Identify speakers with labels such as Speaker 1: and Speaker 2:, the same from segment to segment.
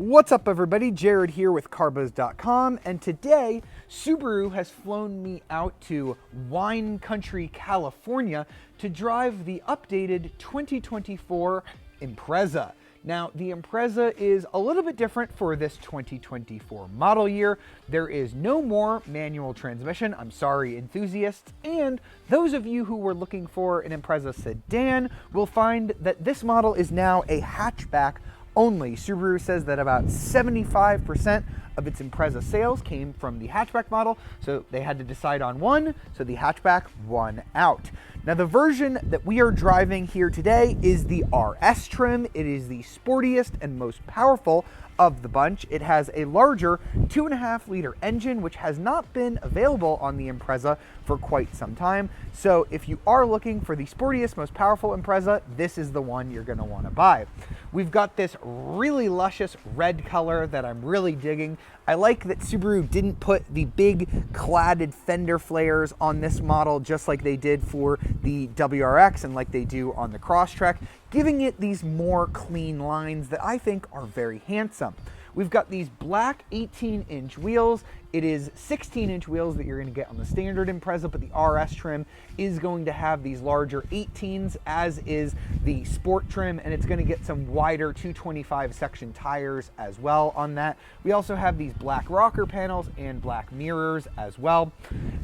Speaker 1: What's up everybody, Jared here with Carbos.com, and today Subaru has flown me out to wine country California to drive the updated 2024 Impreza. Now, the Impreza is a little bit different for this 2024 model year. There is no more manual transmission, I'm sorry enthusiasts, and those of you who were looking for an Impreza sedan will find that this model is now a hatchback only. Subaru says that about 75% of its Impreza sales came from the hatchback model, so they had to decide on one, so the hatchback won out. Now, the version that we are driving here today is the RS trim. It is the sportiest and most powerful of the bunch. It has a larger 2.5-liter engine, which has not been available on the Impreza for quite some time. So if you are looking for the sportiest, most powerful Impreza, this is the one you're going to want to buy. We've got this really luscious red color that I'm really digging. I like that Subaru didn't put the big cladded fender flares on this model just like they did for the WRX and like they do on the Crosstrek, giving it these more clean lines that I think are very handsome. We've got these black 18-inch wheels. It is 16-inch wheels that you're going to get on the standard Impreza, but the RS trim is going to have these larger 18s, as is the Sport trim, and it's going to get some wider 225 section tires as well on that. We also have these black rocker panels and black mirrors as well.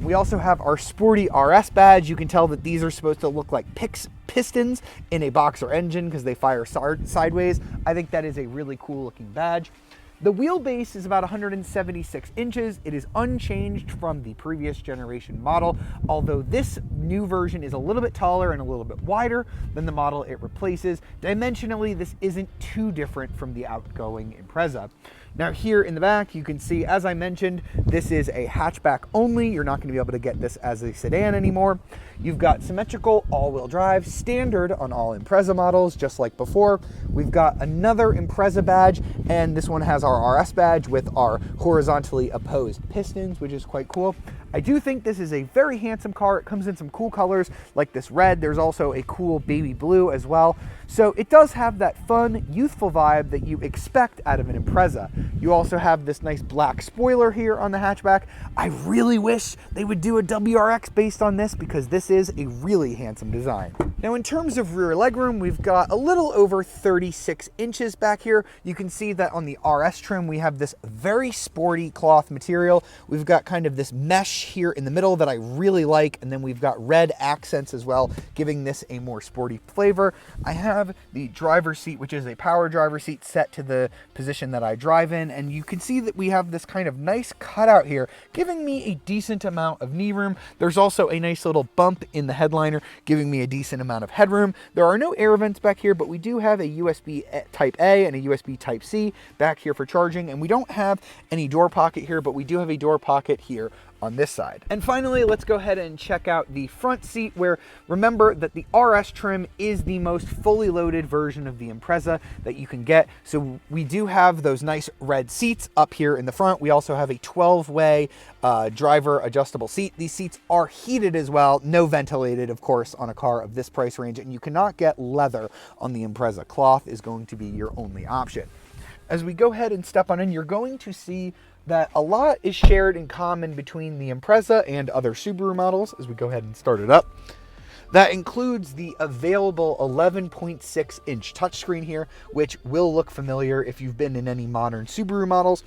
Speaker 1: We also have our Sporty RS badge. You can tell that these are supposed to look like pistons in a boxer engine because they fire sideways. I think that is a really cool looking badge. The wheelbase is about 176 inches. It is unchanged from the previous generation model, although this new version is a little bit taller and a little bit wider than the model it replaces. Dimensionally, this isn't too different from the outgoing Impreza. Now here in the back, you can see, as I mentioned, this is a hatchback only. You're not going to be able to get this as a sedan anymore. You've got symmetrical all-wheel drive, standard on all Impreza models, just like before. We've got another Impreza badge, and this one has our RS badge with our horizontally opposed pistons, which is quite cool. I do think this is a very handsome car. It comes in some cool colors like this red. There's also a cool baby blue as well. So it does have that fun, youthful vibe that you expect out of an Impreza. You also have this nice black spoiler here on the hatchback. I really wish they would do a WRX based on this because this is a really handsome design. Now, in terms of rear legroom, we've got a little over 36 inches back here. You can see that on the RS trim, we have this very sporty cloth material. We've got kind of this mesh here in the middle that I really like, and then we've got red accents as well, giving this a more sporty flavor. I have the driver's seat, which is a power driver seat, set to the position that I drive in, and you can see that we have this kind of nice cutout here, giving me a decent amount of knee room. There's also a nice little bump in the headliner, giving me a decent amount of headroom. There are no air vents back here, but we do have a USB Type A and a USB Type C back here for charging, and we don't have any door pocket here, but we do have a door pocket here on this side. And finally, let's go ahead and check out the front seat, where remember that the RS trim is the most fully loaded version of the Impreza that you can get. So we do have those nice red seats up here in the front. We also have a 12-way driver adjustable seat. These seats are heated as well, no ventilated, of course, on a car of this price range, and you cannot get leather on the Impreza. Cloth is going to be your only option. As we go ahead and step on in, you're going to see that a lot is shared in common between the Impreza and other Subaru models as we go ahead and start it up. That includes the available 11.6-inch touchscreen here, which will look familiar if you've been in any modern Subaru models.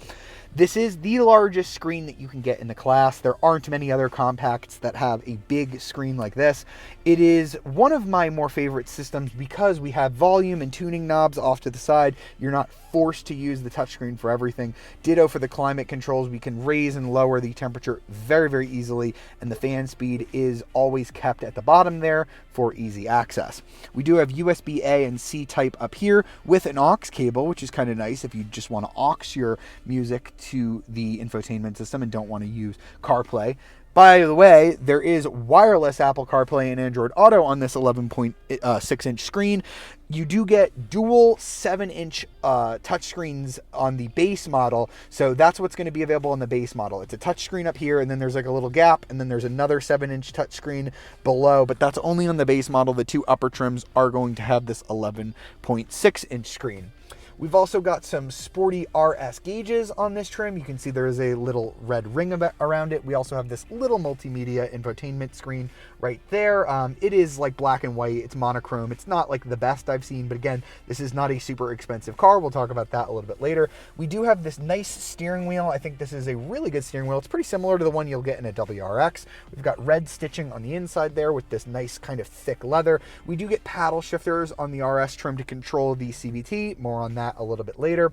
Speaker 1: This is the largest screen that you can get in the class. There aren't many other compacts that have a big screen like this. It is one of my more favorite systems because we have volume and tuning knobs off to the side. You're not forced to use the touchscreen for everything. Ditto for the climate controls. We can raise and lower the temperature very, very easily, and the fan speed is always kept at the bottom there for easy access. We do have USB A and C type up here with an aux cable, which is kind of nice if you just want to aux your music to the infotainment system and don't want to use CarPlay. By the way, there is wireless Apple CarPlay and Android Auto on this 11.6-inch screen. You do get dual 7-inch touchscreens on the base model, so that's what's going to be available on the base model. It's a touchscreen up here, and then there's like a little gap, and then there's another 7-inch touchscreen below, but that's only on the base model. The two upper trims are going to have this 11.6-inch screen. We've also got some sporty RS gauges on this trim. You can see there is a little red ring around it. We also have this little multimedia infotainment screen right there. It is like black and white. It's monochrome. It's not like the best I've seen, but again, this is not a super expensive car. We'll talk about that a little bit later. We do have this nice steering wheel. I think this is a really good steering wheel. It's pretty similar to the one you'll get in a WRX. We've got red stitching on the inside there with this nice kind of thick leather. We do get paddle shifters on the RS trim to control the CVT. More on that a little bit later.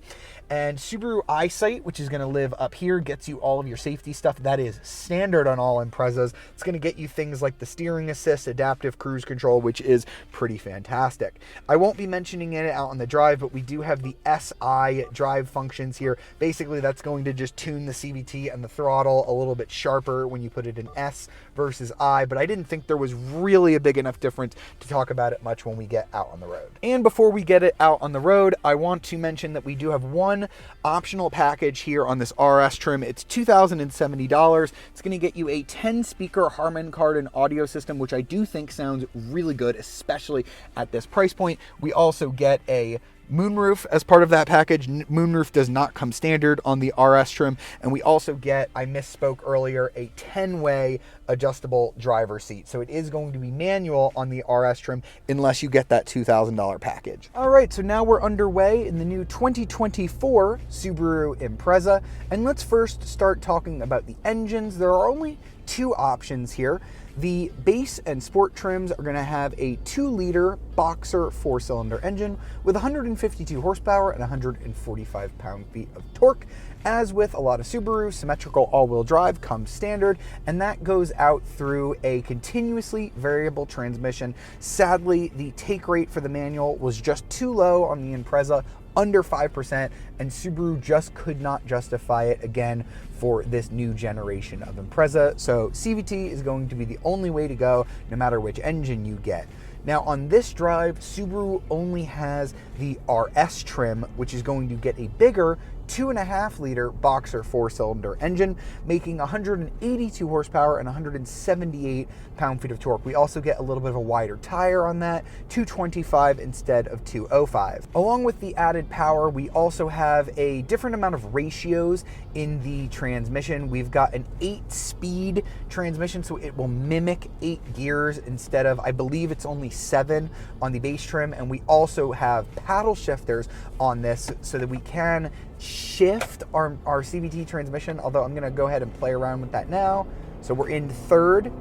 Speaker 1: And Subaru EyeSight, which is going to live up here, gets you all of your safety stuff. That is standard on all Imprezas. It's going to get you things like the steering assist, adaptive cruise control, which is pretty fantastic. I won't be mentioning it out on the drive, but we do have the SI drive functions here. Basically, that's going to just tune the CVT and the throttle a little bit sharper when you put it in S versus I, but I didn't think there was really a big enough difference to talk about it much when we get out on the road. And before we get it out on the road, I want to mention that we do have one optional package here on this RS trim. It's $2,070. It's going to get you a 10-speaker Harman Kardon audio system, which I do think sounds really good, especially at this price point. We also get a moonroof as part of that package. Moonroof does not come standard on the RS trim. And we also get, I misspoke earlier, a 10-way adjustable driver seat. So it is going to be manual on the RS trim unless you get that $2,000 package. All right, so now we're underway in the new 2024 Subaru Impreza. And let's first start talking about the engines. There are only two options here. The base and sport trims are going to have a 2-liter Boxer 4-cylinder engine with 152 horsepower and 145 pound-feet of torque. As with a lot of Subaru, symmetrical all-wheel drive comes standard, and that goes out through a continuously variable transmission. Sadly, the take rate for the manual was just too low on the Impreza, under 5%, and Subaru just could not justify it again for this new generation of Impreza. So CVT is going to be the only way to go, no matter which engine you get. Now on this drive, Subaru only has the RS trim, which is going to get a bigger 2.5-liter Boxer 4-cylinder engine, making 182 horsepower and 178 pound-feet of torque. We also get a little bit of a wider tire on that, 225 instead of 205. Along with the added power, we also have a different amount of ratios in the transmission. We've got an 8-speed transmission, so it will mimic 8 gears instead of, I believe it's only 7 on the base trim. And we also have paddle shifters on this so that we can shift our CVT transmission, although I'm gonna go ahead and play around with that now. So we're in third.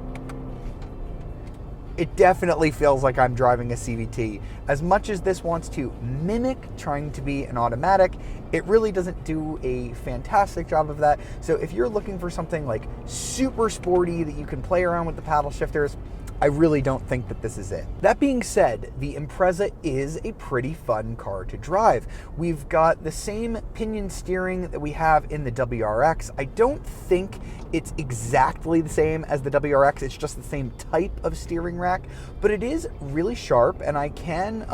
Speaker 1: It definitely feels like I'm driving a CVT. As much as this wants to mimic trying to be an automatic, it really doesn't do a fantastic job of that. So if you're looking for something like super sporty that you can play around with the paddle shifters, I really don't think that this is it. That being said, the Impreza is a pretty fun car to drive. We've got the same pinion steering that we have in the WRX. I don't think it's exactly the same as the WRX. It's just the same type of steering rack, but it is really sharp, and I can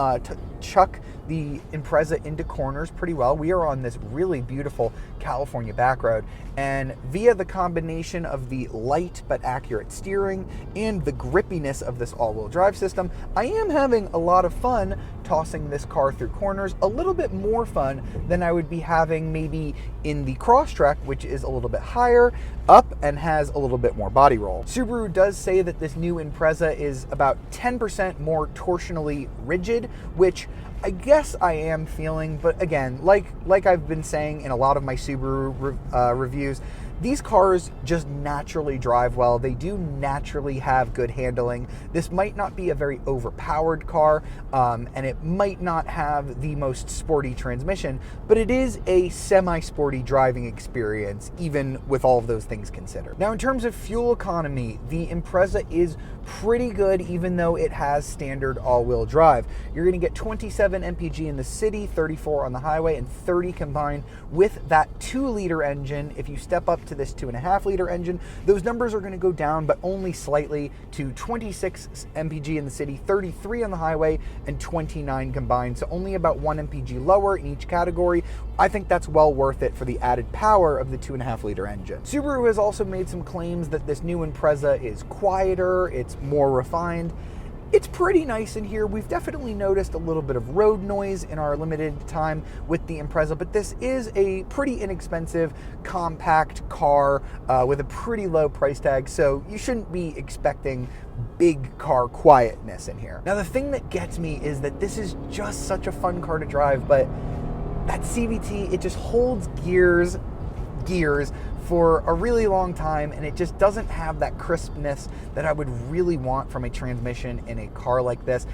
Speaker 1: chuck the Impreza into corners pretty well. We are on this really beautiful California back road, and via the combination of the light but accurate steering and the grippiness of this all-wheel drive system, I am having a lot of fun tossing this car through corners, a little bit more fun than I would be having maybe in the Crosstrek, which is a little bit higher up and has a little bit more body roll. Subaru does say that this new Impreza is about 10% more torsionally rigid, which I guess I am feeling, but again, like I've been saying in a lot of my Subaru reviews, these cars just naturally drive well. They do naturally have good handling. This might not be a very overpowered car, and it might not have the most sporty transmission, but it is a semi-sporty driving experience, even with all of those things considered. Now, in terms of fuel economy, the Impreza is pretty good, even though it has standard all-wheel drive. You're going to get 27 mpg in the city, 34 on the highway, and 30 combined with that 2-liter engine. If you step up to this 2.5-liter engine, those numbers are going to go down, but only slightly, to 26 mpg in the city, 33 on the highway, and 29 combined. So only about 1 mpg lower in each category. I think that's well worth it for the added power of the 2.5-liter engine. Subaru has also made some claims that this new Impreza is quieter, it's more refined. It's pretty nice in here. We've definitely noticed a little bit of road noise in our limited time with the Impreza, but this is a pretty inexpensive, compact car with a pretty low price tag, so you shouldn't be expecting big car quietness in here. Now, the thing that gets me is that this is just such a fun car to drive, but that CVT, it just holds gears for a really long time, and it just doesn't have that crispness that I would really want from a transmission in a car like this.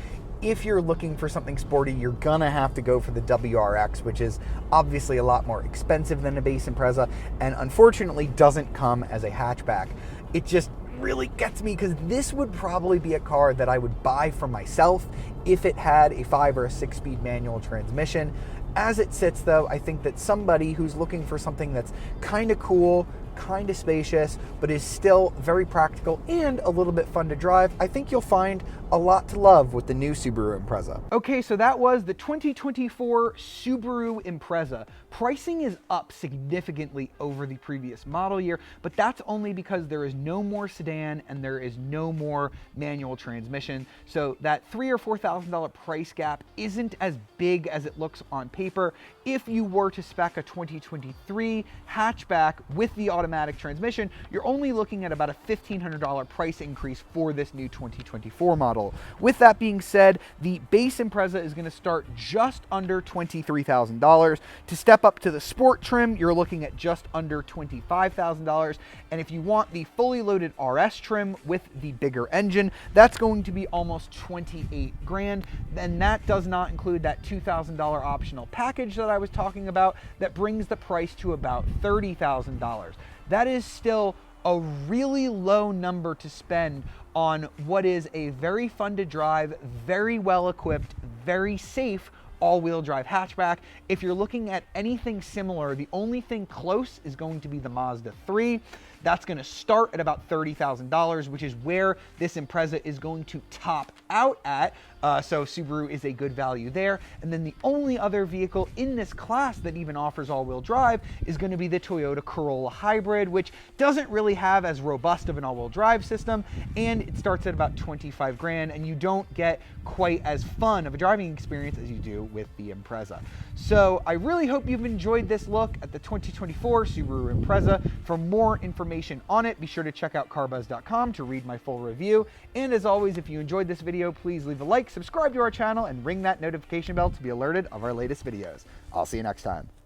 Speaker 1: If you're looking for something sporty, you're gonna have to go for the WRX, which is obviously a lot more expensive than the base Impreza, and unfortunately doesn't come as a hatchback. It just really gets me because this would probably be a car that I would buy for myself if it had a 5 or a 6-speed manual transmission. As it sits though, I think that somebody who's looking for something that's kind of cool, kind of spacious, but is still very practical and a little bit fun to drive, I think you'll find a lot to love with the new Subaru Impreza. Okay, so that was the 2024 Subaru Impreza. Pricing is up significantly over the previous model year, but that's only because there is no more sedan and there is no more manual transmission. So that $3,000 or $4,000 price gap isn't as big as it looks on paper. If you were to spec a 2023 hatchback with the automatic transmission, you're only looking at about a $1,500 price increase for this new 2024 model. With that being said, the base Impreza is going to start just under $23,000. To step up to the sport trim, you're looking at just under $25,000. And if you want the fully loaded RS trim with the bigger engine, that's going to be almost 28 grand. And that does not include that $2,000 optional package that I was talking about that brings the price to about $30,000. That is still a really low number to spend on what is a very fun to drive, very well equipped, very safe all-wheel drive hatchback. If you're looking at anything similar, the only thing close is going to be the Mazda 3. That's going to start at about $30,000, which is where this Impreza is going to top out at. So Subaru is a good value there. And then the only other vehicle in this class that even offers all-wheel drive is going to be the Toyota Corolla Hybrid, which doesn't really have as robust of an all-wheel drive system, and it starts at about 25 grand, and you don't get quite as fun of a driving experience as you do with the Impreza. So I really hope you've enjoyed this look at the 2024 Subaru Impreza. For more information on it, be sure to check out carbuzz.com to read my full review. And as always, if you enjoyed this video, please leave a like, subscribe to our channel, and ring that notification bell to be alerted of our latest videos. I'll see you next time.